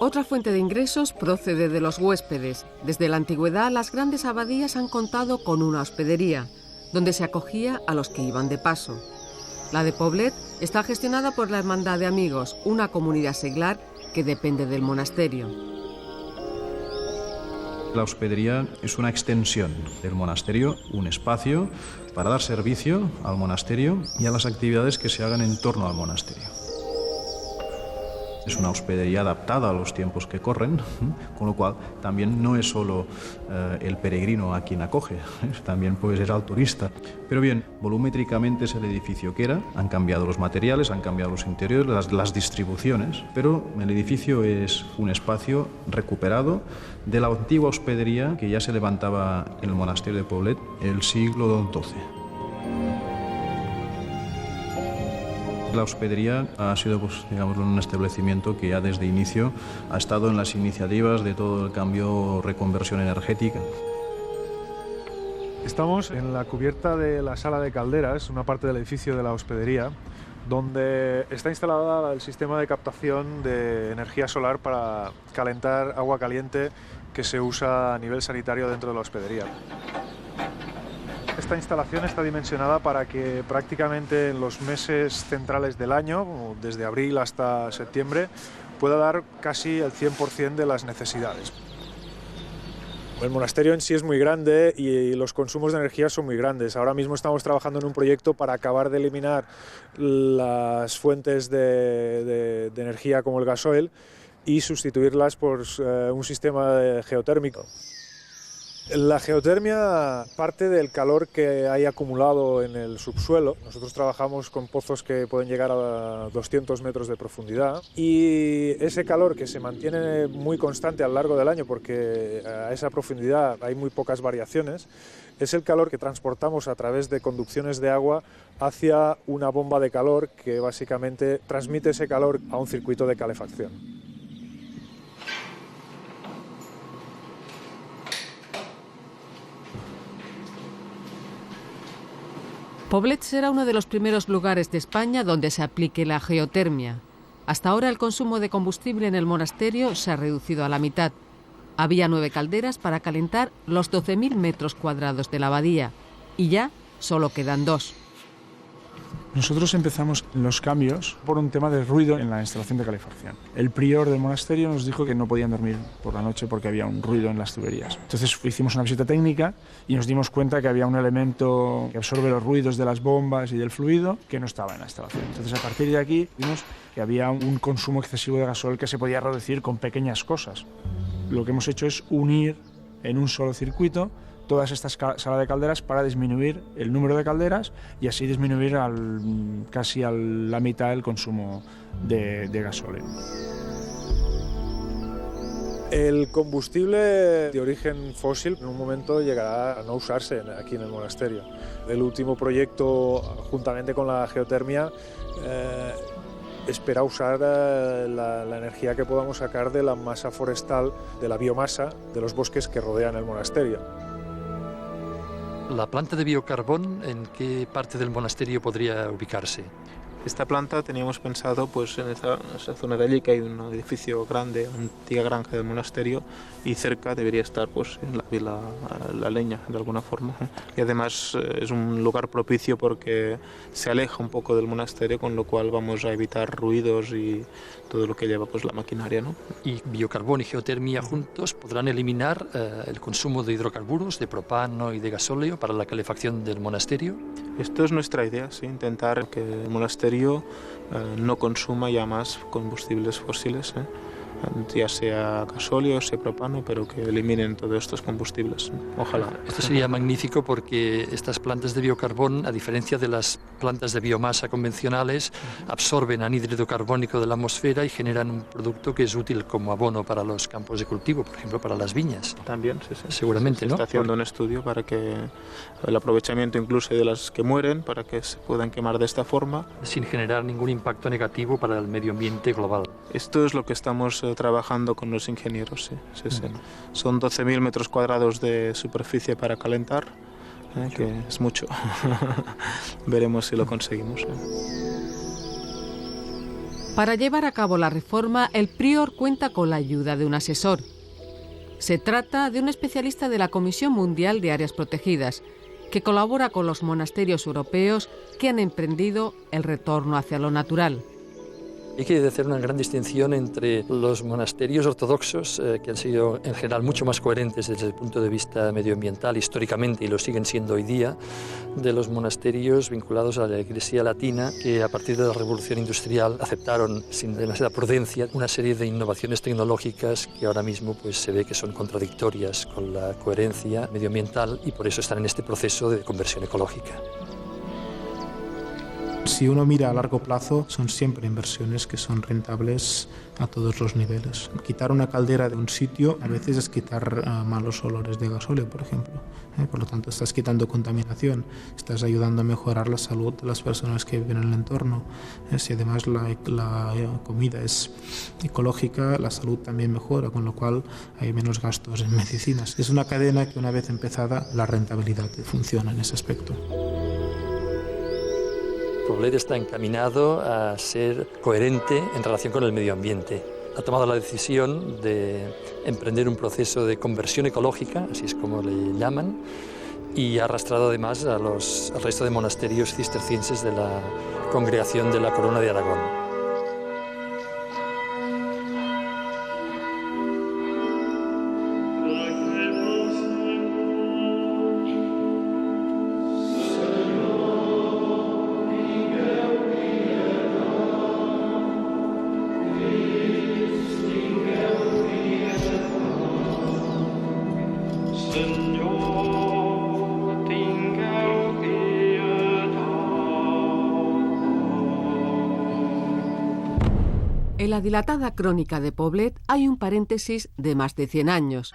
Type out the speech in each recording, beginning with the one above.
Otra fuente de ingresos procede de los huéspedes. Desde la antigüedad, las grandes abadías han contado con una hospedería, donde se acogía a los que iban de paso. La de Poblet está gestionada por la Hermandad de Amigos, una comunidad seglar que depende del monasterio. La hospedería es una extensión del monasterio, un espacio para dar servicio al monasterio y a las actividades que se hagan en torno al monasterio. Es una hospedería adaptada a los tiempos que corren, con lo cual también no es solo el peregrino a quien acoge, también puede ser al turista. Pero bien, volumétricamente es el edificio que era, han cambiado los materiales, han cambiado los interiores, las distribuciones, pero el edificio es un espacio recuperado de la antigua hospedería que ya se levantaba en el monasterio de Poblet el siglo XII. La hospedería ha sido, digamos, un establecimiento que ya desde inicio ha estado en las iniciativas de todo el cambio, reconversión energética. Estamos en la cubierta de la sala de calderas, una parte del edificio de la hospedería, donde está instalada el sistema de captación de energía solar para calentar agua caliente que se usa a nivel sanitario dentro de la hospedería. Esta instalación está dimensionada para que prácticamente en los meses centrales del año, desde abril hasta septiembre, pueda dar casi el 100% de las necesidades. El monasterio en sí es muy grande y los consumos de energía son muy grandes. Ahora mismo estamos trabajando en un proyecto para acabar de eliminar las fuentes de energía como el gasoil y sustituirlas por un sistema geotérmico. La geotermia parte del calor que hay acumulado en el subsuelo. Nosotros trabajamos con pozos que pueden llegar a 200 metros de profundidad y ese calor que se mantiene muy constante a lo largo del año porque a esa profundidad hay muy pocas variaciones, es el calor que transportamos a través de conducciones de agua hacia una bomba de calor que básicamente transmite ese calor a un circuito de calefacción. Poblet será uno de los primeros lugares de España donde se aplique la geotermia. Hasta ahora el consumo de combustible en el monasterio se ha reducido a la mitad. Había 9 calderas para calentar los 12.000 metros cuadrados de la abadía y ya solo quedan 2. Nosotros empezamos los cambios por un tema de ruido en la instalación de calefacción. El prior del monasterio nos dijo que no podían dormir por la noche porque había un ruido en las tuberías. Entonces hicimos una visita técnica y nos dimos cuenta que había un elemento que absorbe los ruidos de las bombas y del fluido que no estaba en la instalación. Entonces a partir de aquí vimos que había un consumo excesivo de gasoil que se podía reducir con pequeñas cosas. Lo que hemos hecho es unir en un solo circuito todas estas salas de calderas para disminuir el número de calderas y así disminuir casi a la mitad el consumo de gasóleo. El combustible de origen fósil en un momento llegará a no usarse aquí en el monasterio. El último proyecto, juntamente con la geotermia, espera usar la energía que podamos sacar de la masa forestal, de la biomasa de los bosques que rodean el monasterio. ¿La planta de biocarbón en qué parte del monasterio podría ubicarse? Esta planta teníamos pensado pues en esa zona de allí, que hay un edificio grande, una antigua granja del monasterio, y cerca debería estar pues la leña de alguna forma. Y además es un lugar propicio porque se aleja un poco del monasterio, con lo cual vamos a evitar ruidos y todo lo que lleva pues la maquinaria, ¿no? ¿Y biocarbón y geotermia juntos podrán eliminar el consumo de hidrocarburos, de propano y de gasóleo para la calefacción del monasterio? Esto es nuestra idea, ¿sí? Intentar que el monasterio no consuma ya más combustibles fósiles, ya sea gasóleo, sea propano, pero que eliminen todos estos combustibles. Ojalá. Esto sería magnífico porque estas plantas de biocarbón, a diferencia de las plantas de biomasa convencionales, absorben anhídrido carbónico de la atmósfera y generan un producto que es útil como abono para los campos de cultivo, por ejemplo, para las viñas. También, sí. Seguramente, se ¿no? está haciendo un estudio para que el aprovechamiento incluso de las que mueren, para que se puedan quemar de esta forma. Sin generar ningún impacto negativo para el medio ambiente global. Esto es lo que estamos trabajando con los ingenieros, sí. Son 12.000 metros cuadrados de superficie para calentar, que es mucho. Veremos si lo conseguimos. Para llevar a cabo la reforma, el prior cuenta con la ayuda de un asesor. Se trata de un especialista de la Comisión Mundial de Áreas Protegidas, que colabora con los monasterios europeos que han emprendido el retorno hacia lo natural. Hay que hacer una gran distinción entre los monasterios ortodoxos, que han sido en general mucho más coherentes desde el punto de vista medioambiental históricamente y lo siguen siendo hoy día, de los monasterios vinculados a la Iglesia latina, que a partir de la Revolución Industrial aceptaron sin demasiada prudencia una serie de innovaciones tecnológicas que ahora mismo pues, se ve que son contradictorias con la coherencia medioambiental y por eso están en este proceso de conversión ecológica. Si uno mira a largo plazo, son siempre inversiones que son rentables a todos los niveles. Quitar una caldera de un sitio a veces es quitar malos olores de gasóleo, por ejemplo. Por lo tanto, estás quitando contaminación, estás ayudando a mejorar la salud de las personas que viven en el entorno. Si además la comida es ecológica, la salud también mejora, con lo cual hay menos gastos en medicinas. Es una cadena que una vez empezada, la rentabilidad funciona en ese aspecto. Poblet está encaminado a ser coherente en relación con el medio ambiente. Ha tomado la decisión de emprender un proceso de conversión ecológica, así es como le llaman, y ha arrastrado además al resto de monasterios cistercienses de la Congregación de la Corona de Aragón. En la dilatada crónica de Poblet hay un paréntesis de más de 100 años.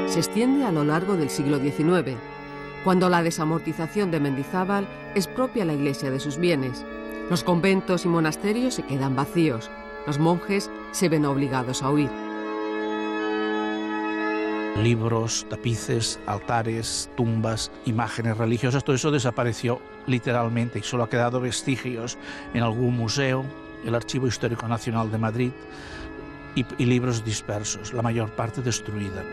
Se extiende a lo largo del siglo XIX, cuando la desamortización de Mendizábal expropia a la Iglesia de sus bienes. Los conventos y monasterios se quedan vacíos. Los monjes se ven obligados a huir. Libros, tapices, altares, tumbas, imágenes religiosas, todo eso desapareció literalmente y solo ha quedado vestigios en algún museo, el Archivo Histórico Nacional de Madrid y libros dispersos, la mayor parte destruida.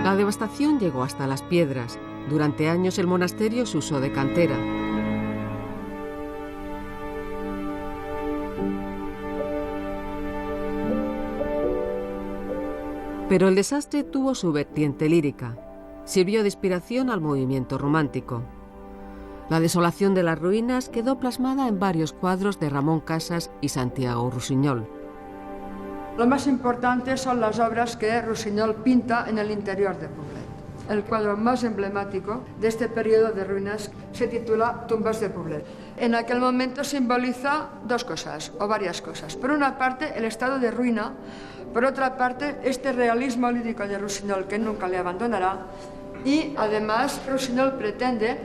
La devastación llegó hasta Las Piedras. Durante años el monasterio se usó de cantera. Pero el desastre tuvo su vertiente lírica. Sirvió de inspiración al movimiento romántico. La desolación de las ruinas quedó plasmada en varios cuadros de Ramón Casas y Santiago Rusiñol. Lo más importante son las obras que Rusiñol pinta en el interior de Poblet. El cuadro más emblemático de este periodo de ruinas se titula Tumbas de Poblet. En aquel momento simboliza dos cosas, o varias cosas. Por una parte, el estado de ruina. Por otra parte, este realismo lírico de Rusiñol que nunca le abandonará. Y además, Rusiñol pretende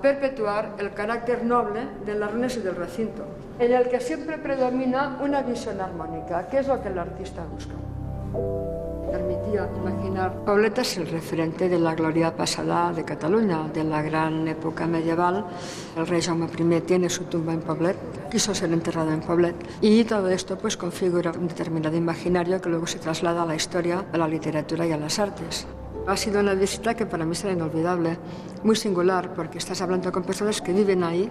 perpetuar el carácter noble de las ruinas y del recinto, en el que siempre predomina una visión armónica, que es lo que el artista busca. Permitía imaginar. Poblet es el referente de la gloria pasada de Cataluña, de la gran época medieval. El rey Jaume I tiene su tumba en Poblet, quiso ser enterrado en Poblet, y todo esto pues configura un determinado imaginario que luego se traslada a la historia, a la literatura y a las artes. Ha sido una visita que para mí será inolvidable, muy singular, porque estás hablando con personas que viven ahí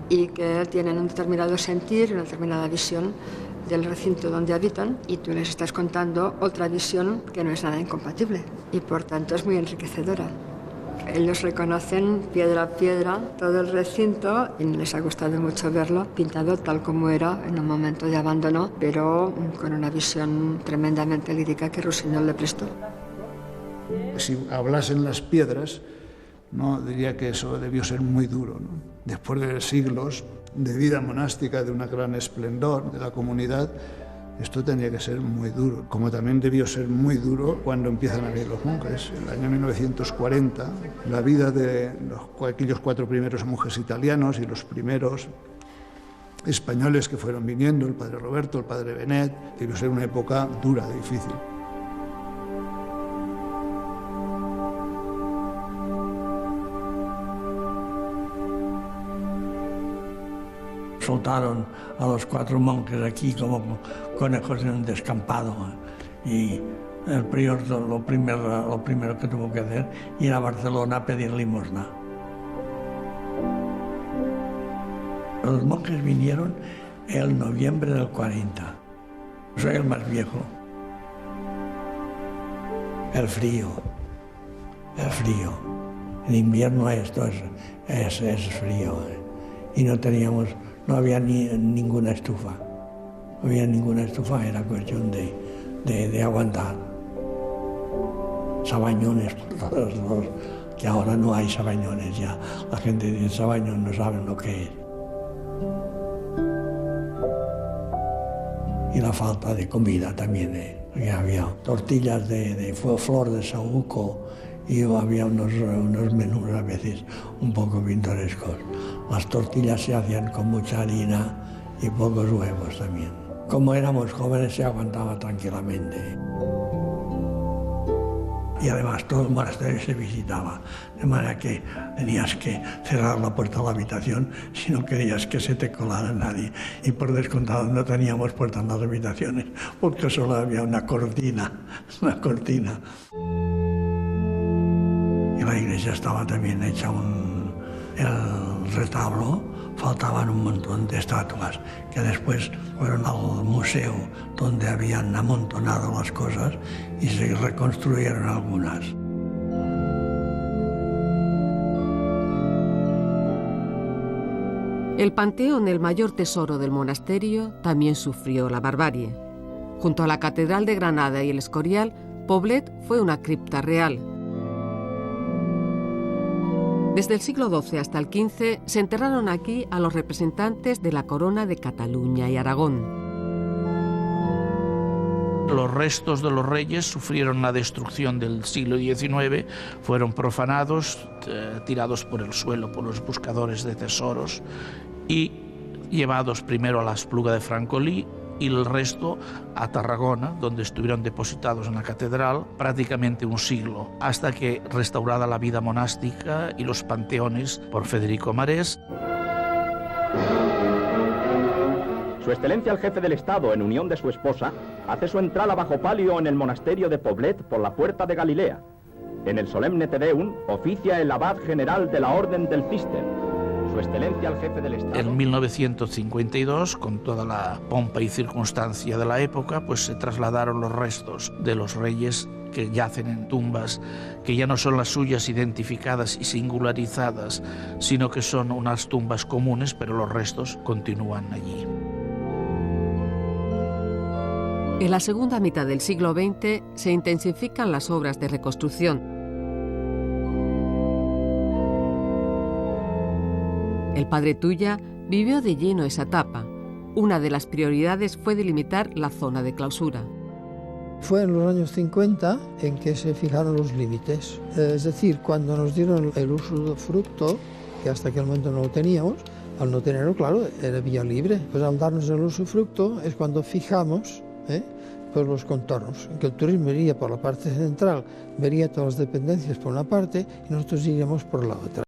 y que tienen un determinado sentir, una determinada visión del recinto donde habitan, y tú les estás contando otra visión que no es nada incompatible y por tanto es muy enriquecedora. Ellos reconocen piedra a piedra todo el recinto y les ha gustado mucho verlo pintado tal como era en un momento de abandono, pero con una visión tremendamente lírica que Rusiñol le prestó. Si hablasen las piedras, no diría que eso debió ser muy duro, ¿no? Después de siglos de vida monástica, de un gran esplendor de la comunidad, esto tenía que ser muy duro, como también debió ser muy duro cuando empiezan a venir los monjes. En el año 1940, la vida de aquellos 4 primeros monjes italianos y los primeros españoles que fueron viniendo, el padre Roberto, el padre Benet, debió ser una época dura, difícil. soltaron a los 4 monjes aquí como conejos en un descampado. Y el prior lo primero que tuvo que hacer ir a Barcelona a pedir limosna. Los monjes vinieron en noviembre del 40. Soy el más viejo. El frío. En invierno esto es frío. Y no había ninguna estufa. No había ninguna estufa, era cuestión de aguantar. Sabañones por todos lados, que ahora no hay sabañones ya. La gente dice sabañones, no saben lo que es. Y la falta de comida también, porque había tortillas de flor de saúco y había unos menús a veces un poco pintorescos. Las tortillas se hacían con mucha harina y pocos huevos también. Como éramos jóvenes se aguantaba tranquilamente. Y además todo el monasterio se visitaba, de manera que tenías que cerrar la puerta de la habitación si no querías que se te colara nadie. Y por descontado no teníamos puertas en las habitaciones porque solo había una cortina. Y la iglesia estaba también hecha el retablo, faltaban un montón de estatuas que después fueron al museo donde habían amontonado las cosas y se reconstruyeron algunas. El panteón, el mayor tesoro del monasterio, también sufrió la barbarie. Junto a la Catedral de Granada y el Escorial, Poblet fue una cripta real. Desde el siglo XII hasta el XV se enterraron aquí a los representantes de la corona de Cataluña y Aragón. Los restos de los reyes sufrieron la destrucción del siglo XIX, fueron profanados, tirados por el suelo por los buscadores de tesoros y llevados primero a la Espluga de Francolí y el resto a Tarragona, donde estuvieron depositados en la catedral prácticamente un siglo, hasta que, restaurada la vida monástica y los panteones por Federico Marés. Su Excelencia el Jefe del Estado, en unión de su esposa, hace su entrada bajo palio en el monasterio de Poblet por la Puerta de Galilea. En el solemne Te Deum oficia el abad general de la Orden del Cister. Su Excelencia el Jefe del Estado. En 1952, con toda la pompa y circunstancia de la época, pues se trasladaron los restos de los reyes que yacen en tumbas que ya no son las suyas identificadas y singularizadas, sino que son unas tumbas comunes, pero los restos continúan allí. En la segunda mitad del siglo XX se intensifican las obras de reconstrucción. El padre Tuya vivió de lleno esa etapa. Una de las prioridades fue delimitar la zona de clausura. Fue en los años 50 en que se fijaron los límites. Es decir, cuando nos dieron el usufructo, que hasta aquel momento no lo teníamos, al no tenerlo, claro, era vía libre. Pues al darnos el usufructo es cuando fijamos pues los contornos. Que el turismo iría por la parte central, vería todas las dependencias por una parte y nosotros iríamos por la otra.